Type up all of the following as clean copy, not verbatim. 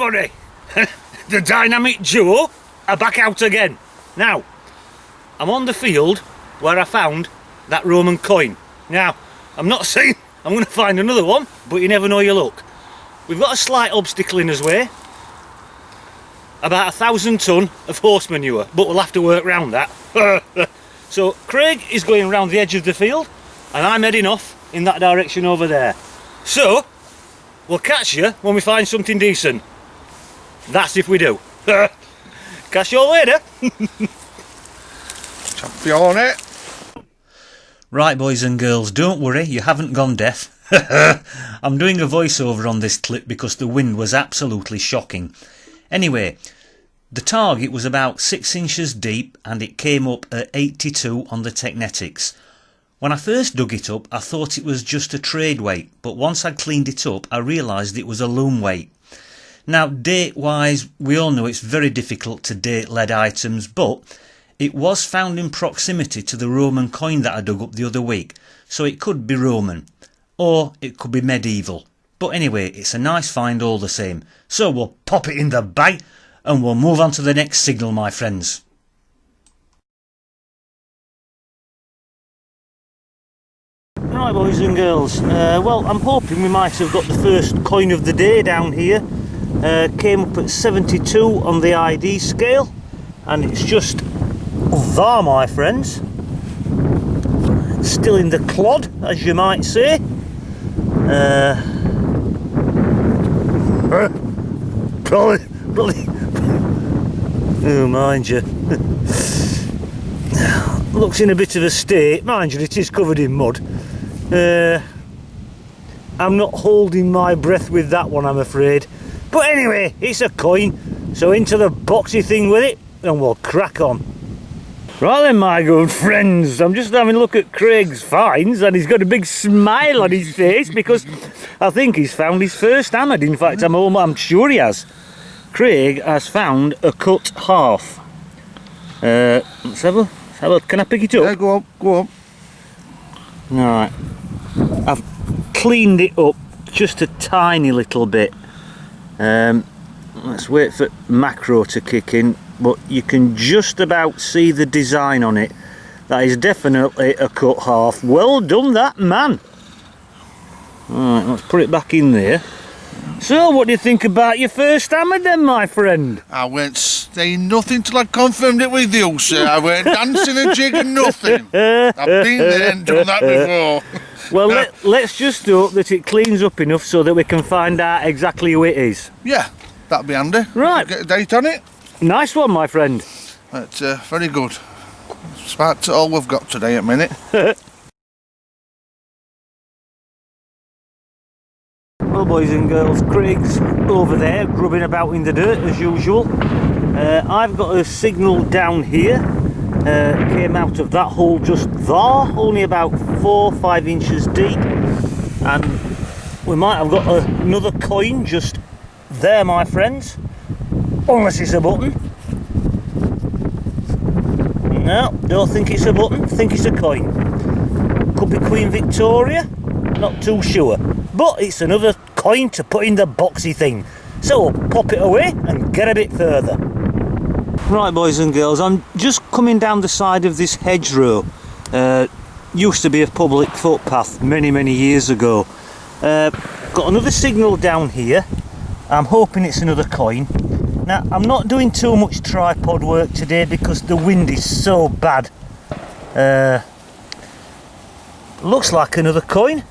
everybody! The dynamic duo are back out again. Now, I'm on the field where I found that Roman coin. Now, I'm not saying I'm going to find another one, but you never know your luck. We've got a slight obstacle in his way. About 1,000 tonne of horse manure, but we'll have to work round that. So Craig is going round the edge of the field and I'm heading off in that direction over there. So, we'll catch you when we find something decent. That's if we do. Catch you all later. Champion it. Right, boys and girls, don't worry, you haven't gone deaf. I'm doing a voiceover on this clip because the wind was absolutely shocking. Anyway, the target was about 6 inches deep and it came up at 82 on the Technetics. When I first dug it up, I thought it was just a trade weight, but once I'd cleaned it up, I realised it was a loom weight. Now, date-wise, we all know it's very difficult to date lead items, but it was found in proximity to the Roman coin that I dug up the other week, so it could be Roman, or it could be medieval. But anyway, it's a nice find all the same. So we'll pop it in the bag and we'll move on to the next signal, my friends. Right, boys and girls, well, I'm hoping we might have got the first coin of the day down here. Came up at 72 on the ID scale, and it's just there, my friends. Still in the clod, as you might say. Bloody. Oh, mind you. Looks in a bit of a state. Mind you, it is covered in mud. I'm not holding my breath with that one, I'm afraid. But anyway, it's a coin, so into the boxy thing with it, and we'll crack on. Right then, my good friends, I'm just having a look at Craig's finds, and he's got a big smile on his face because I think he's found his first hammered. In fact, I'm sure he has. Craig has found a cut half. Let's have a, can I pick it up? Yeah, go on. Alright, I've cleaned it up just a tiny little bit. Let's wait for macro to kick in, but you can just about see the design on it. That is definitely a cut half. Well done, that man. Alright, let's put it back in there. So, what do you think about your first hammer then, my friend? I weren't saying nothing till I confirmed it with you, sir. I weren't dancing a jig and nothing. I've been there and done that before. Well, let's just hope that it cleans up enough so that we can find out exactly who it is. Yeah, that'd be handy. Right. Get a date on it. Nice one, my friend. That's very good. It's about all we've got today at the minute. Well, boys and girls, Craig's over there grubbing about in the dirt as usual. I've got a signal down here. Came out of that hole just there, only about 4-5 inches deep, and we might have got another coin just there, my friends, unless it's a button. No, don't think it's a button, think it's a coin. Could be Queen Victoria, not too sure, but it's another coin to put in the boxy thing, so we'll pop it away and get a bit further. Right, boys and girls, I'm just coming down the side of this hedgerow. Used to be a public footpath many years ago. Got another signal down here. I'm hoping it's another coin. Now, I'm not doing too much tripod work today because the wind is so bad. Looks like another coin.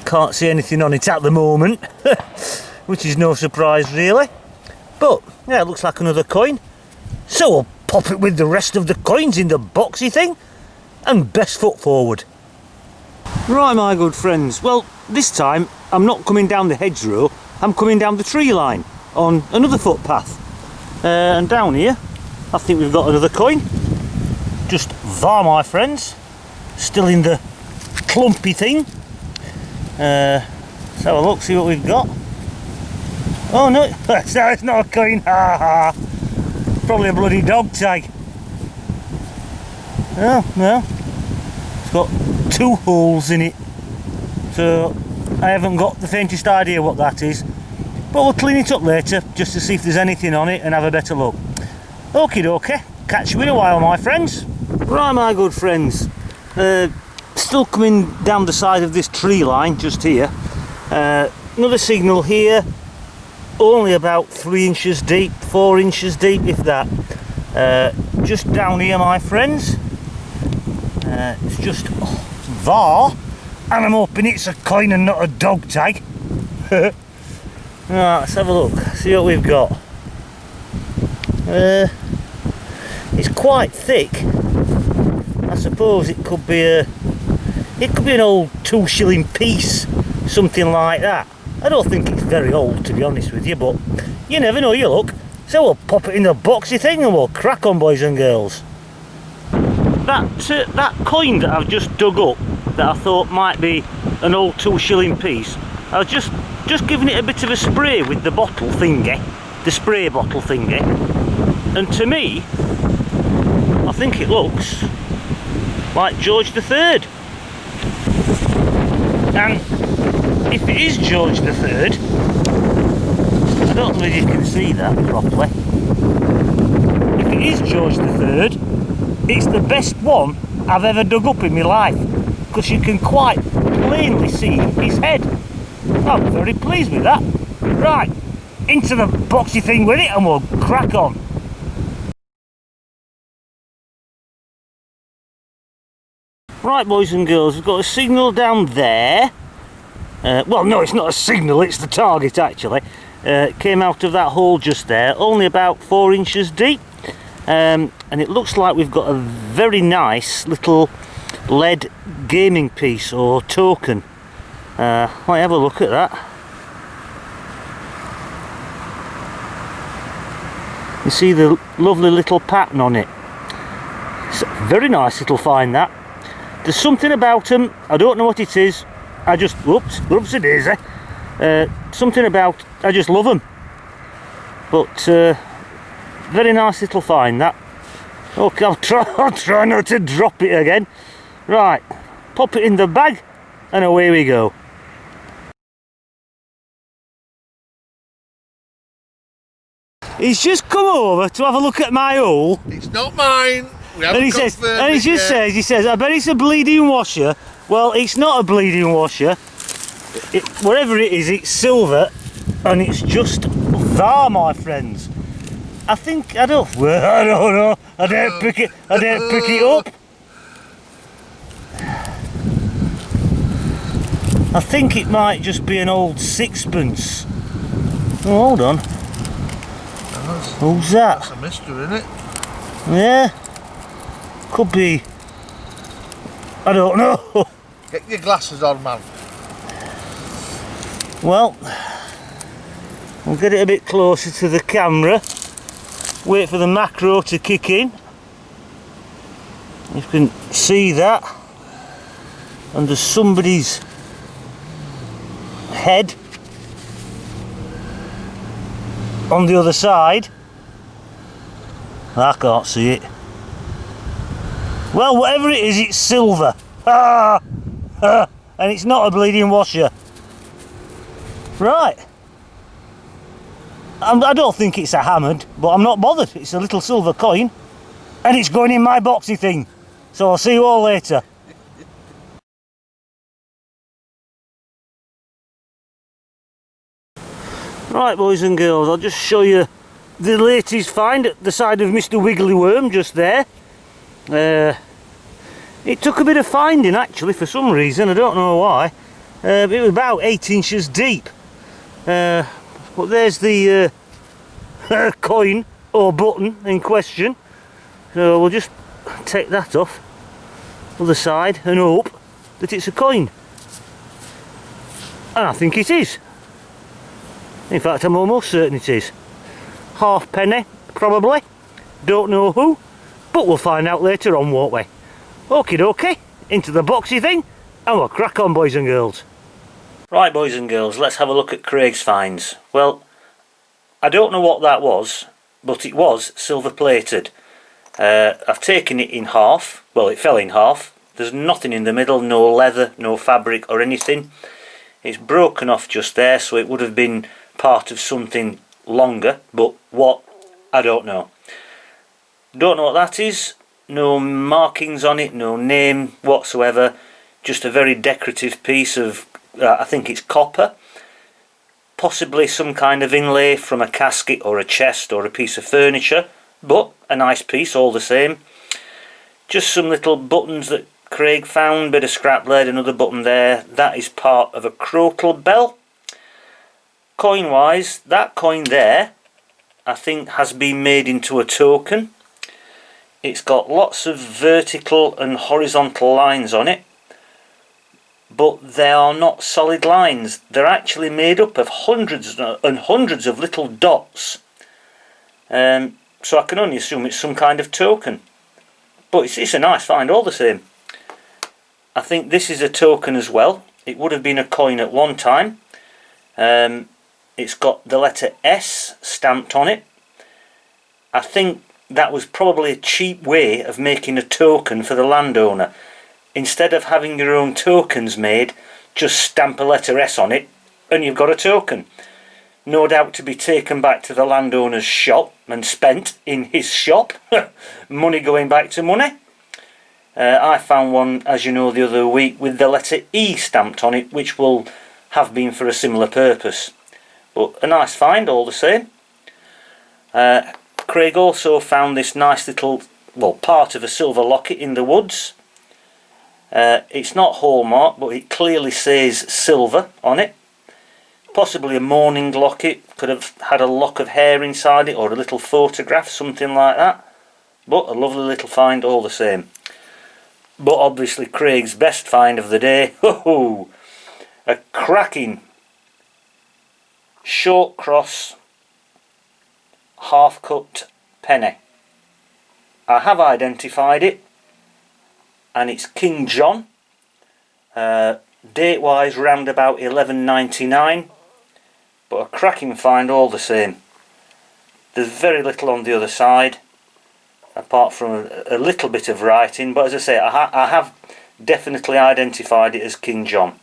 Can't see anything on it at the moment, which is no surprise really. But yeah, it looks like another coin. So we'll pop it with the rest of the coins in the boxy thing and best foot forward. Right, my good friends, well, this time I'm not coming down the hedgerow, I'm coming down the tree line on another footpath. And down here, I think we've got another coin. Just there, my friends. Still in the clumpy thing. Let's have a look, see what we've got. Oh no, it's not a coin, ha ha. Probably a bloody dog tag. Oh, no. It's got 2 holes in it. So, I haven't got the faintest idea what that is. but we'll clean it up later just to see if there's anything on it and have a better look. Okie dokie, catch you in a while, my friends. Right, my good friends, still coming down the side of this tree line just here. Another signal here, only about 3 inches deep, 4 inches deep if that. Just down here, my friends, it's just there, and I'm hoping it's a coin and not a dog tag. Right, let's have a look, see what we've got. It's quite thick. I suppose it could be an old 2-shilling piece, something like that. I don't think it's very old, to be honest with you, but you never know, you look. So we'll pop it in the boxy thing and we'll crack on, boys and girls. That coin that I've just dug up, that I thought might be an old 2-shilling piece, I was just giving it a bit of a spray with the bottle thingy, the spray bottle thingy, and to me, I think it looks like George III. And if it is George III, I don't know if you can see that properly. If it is George III, it's the best one I've ever dug up in my life, because you can quite plainly see his head. I'm very pleased with that. Right, into the boxy thing with it and we'll crack on. Right, boys and girls, we've got a signal down there. Well, no, it's not a signal, it's the target actually. It came out of that hole just there, only about 4 inches deep. And it looks like we've got a very nice little lead gaming piece or token. Might have a look at that. You see the lovely little pattern on it. It's a very nice little find, that. There's something about them, I don't know what it is. I just, whoops a daisy. Something about, I just love them. But very nice little find, that. Okay, I'll try not to drop it again. Right, pop it in the bag and away we go. He's just come over to have a look at my hole. It's not mine. We And he says, he says, I bet it's a bleeding washer. Well, it's not a bleeding washer. Whatever it is, it's silver, and it's just there, my friends. I think I don't know. I dare pick it up. I think it might just be an old sixpence. Oh, hold on. Who's that? That's a mystery, isn't it? Yeah. Could be. I don't know. Get your glasses on, man. Well, we'll get it a bit closer to the camera. Wait for the macro to kick in. You can see that. And there's somebody's head on the other side. I can't see it. Well, whatever it is, it's silver. And it's not a bleeding washer. Right. I don't think it's a hammered, but I'm not bothered. It's a little silver coin, and it's going in my boxy thing. So I'll see you all later. Right, boys and girls, I'll just show you the latest find at the side of Mr. Wiggly Worm just there. It took a bit of finding actually for some reason, I don't know why. It was about 8 inches deep. But there's the coin or button in question. So we'll just take that off other side and hope that it's a coin. And I think it is. In fact, I'm almost certain it is. Halfpenny, probably. Don't know who, but we'll find out later on, won't we? Okie dokie, into the boxy thing, and we'll crack on, boys and girls. Right, boys and girls, let's have a look at Craig's finds. Well, I don't know what that was, but it was silver plated. I've taken it in half. Well, it fell in half. There's nothing in the middle, no leather, no fabric or anything. It's broken off just there, so it would have been part of something longer, but what, I don't know. Don't know what that is. No markings on it, no name whatsoever. Just a very decorative piece of, I think it's copper. Possibly some kind of inlay from a casket or a chest or a piece of furniture, but a nice piece all the same. Just some little buttons that Craig found, bit of scrap lead, another button there. That is part of a crotal bell. Coin wise, that coin there I think has been made into a token. It's got lots of vertical and horizontal lines on it, but they are not solid lines. They're actually made up of hundreds and hundreds of little dots. So I can only assume it's some kind of token. But it's a nice find all the same. I think this is a token as well. It would have been a coin at one time. It's got the letter S stamped on it. I think that was probably a cheap way of making a token for the landowner. Instead of having your own tokens made, just stamp a letter S on it and you've got a token. No doubt to be taken back to the landowner's shop and spent in his shop. Money going back to money. I found one, as you know, the other week with the letter E stamped on it, which will have been for a similar purpose. But a nice find all the same. Craig also found this nice little, well, part of a silver locket in the woods. It's not hallmarked, but it clearly says silver on it. Possibly a mourning locket, could have had a lock of hair inside it or a little photograph, something like that. But a lovely little find all the same. But obviously Craig's best find of the day, a cracking short cross half cut penny. I have identified it, and it's King John, date wise round about 1199, but a cracking find all the same. There's very little on the other side apart from a little bit of writing, but as I say, I have definitely identified it as King John.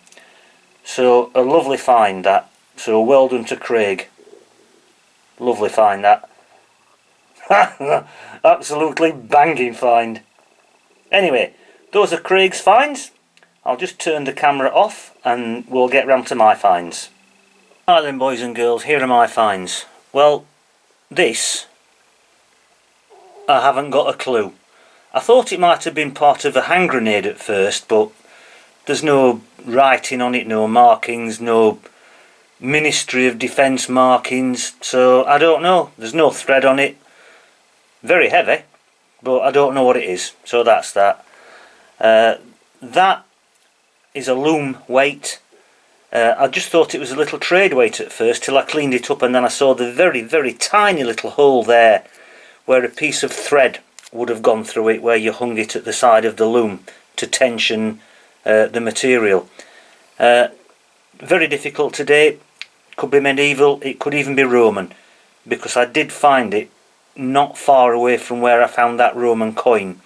So a lovely find that. So well done to Craig. Lovely find that. Absolutely banging find. Anyway, those are Craig's finds. I'll just turn the camera off and we'll get round to my finds. Right then, boys and girls, here are my finds. Well, this, I haven't got a clue. I thought it might have been part of a hand grenade at first, but there's no writing on it, no markings, no Ministry of Defence markings, so I don't know. There's no thread on it. Very heavy, but I don't know what it is, so that's that. That is a loom weight. I just thought it was a little trade weight at first till I cleaned it up, and then I saw the very, very tiny little hole there where a piece of thread would have gone through it, where you hung it at the side of the loom to tension the material. Very difficult to date. Could be medieval, it could even be Roman, because I did find it not far away from where I found that Roman coin.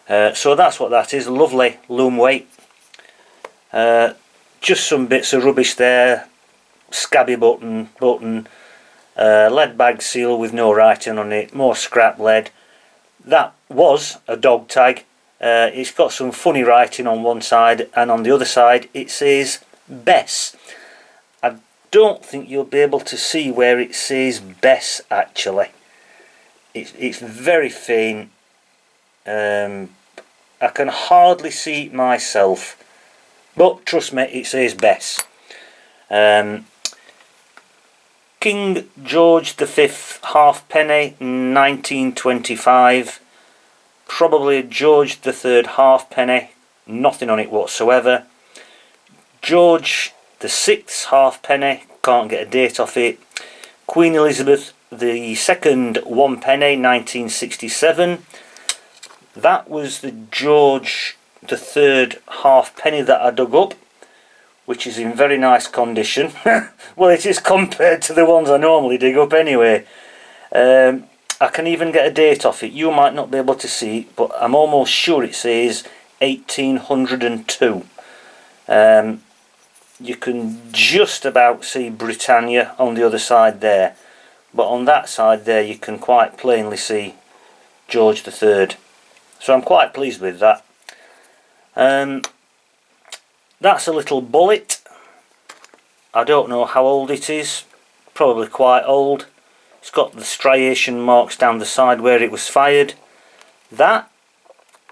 So that's what that is, a lovely loom weight. Just some bits of rubbish there, scabby button, lead bag seal with no writing on it, more scrap lead. That was a dog tag. It's got some funny writing on one side, and on the other side it says Bess. I don't think you'll be able to see where it says Bess actually. It's very faint. I can hardly see it myself, but trust me, it says Bess. King George V halfpenny, 1925. Probably George III halfpenny, nothing on it whatsoever. George VI halfpenny, can't get a date off it. Queen Elizabeth II one penny, 1967. That was the George III halfpenny that I dug up, which is in very nice condition. Well, it is compared to the ones I normally dig up anyway. I can even get a date off it. You might not be able to see it, but I'm almost sure it says 1802. you can just about see Britannia on the other side there, but on that side there you can quite plainly see George III. So I'm quite pleased with that. That's a little bullet. I don't know how old it is, probably quite old. It's got the striation marks down the side where it was fired. That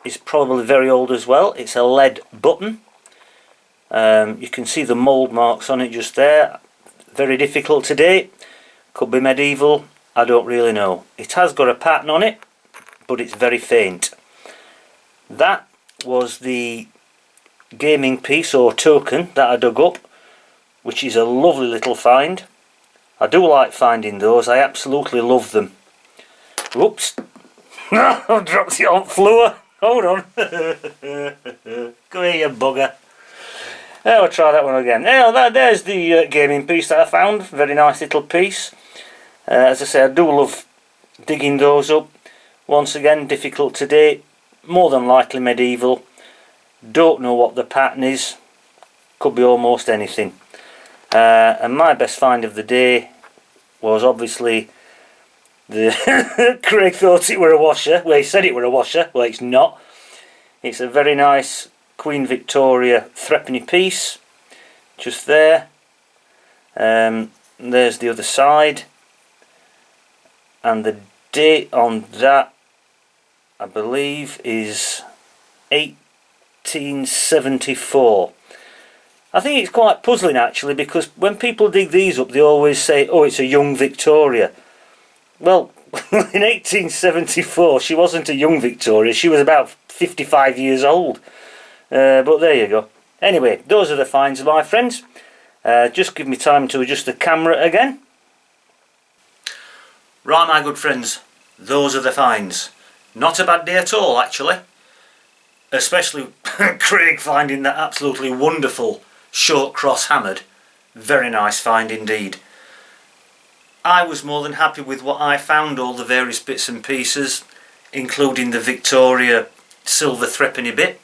is probably very old as well. It's a lead button. You can see the mould marks on it just there. Very difficult to date. Could be medieval, I don't really know. It has got a pattern on it, but it's very faint. That was the gaming piece or token that I dug up, which is a lovely little find. I do like finding those, I absolutely love them. Whoops, I've dropped it on the floor. Hold on. Come here, you bugger. I'll try that one again. There's the gaming piece that I found. Very nice little piece. As I say, I do love digging those up. Once again, difficult to date. More than likely medieval. Don't know what the pattern is. Could be almost anything. And my best find of the day was obviously the Craig thought it were a washer. Well, he said it were a washer. Well, it's not. It's a very nice Queen Victoria threepenny piece. Just there. There's the other side. And the date on that, I believe, is 1874. I think it's quite puzzling actually, because when people dig these up they always say, oh, it's a young Victoria. Well, in 1874 she wasn't a young Victoria, she was about 55 years old. But there you go. Anyway, those are the finds, my friends. Just give me time to adjust the camera again. Right, my good friends, those are the finds. Not a bad day at all actually. Especially Craig finding that absolutely wonderful short cross hammered. Very nice find indeed. I was more than happy with what I found, all the various bits and pieces, including the Victoria silver threepenny bit.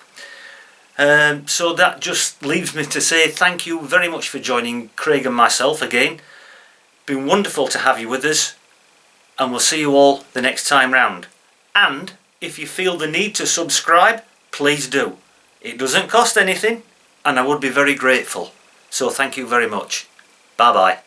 So that just leaves me to say thank you very much for joining Craig and myself again. Been wonderful to have you with us, and we'll see you all the next time round. And if you feel the need to subscribe, please do. It doesn't cost anything, and I would be very grateful. So thank you very much. Bye bye.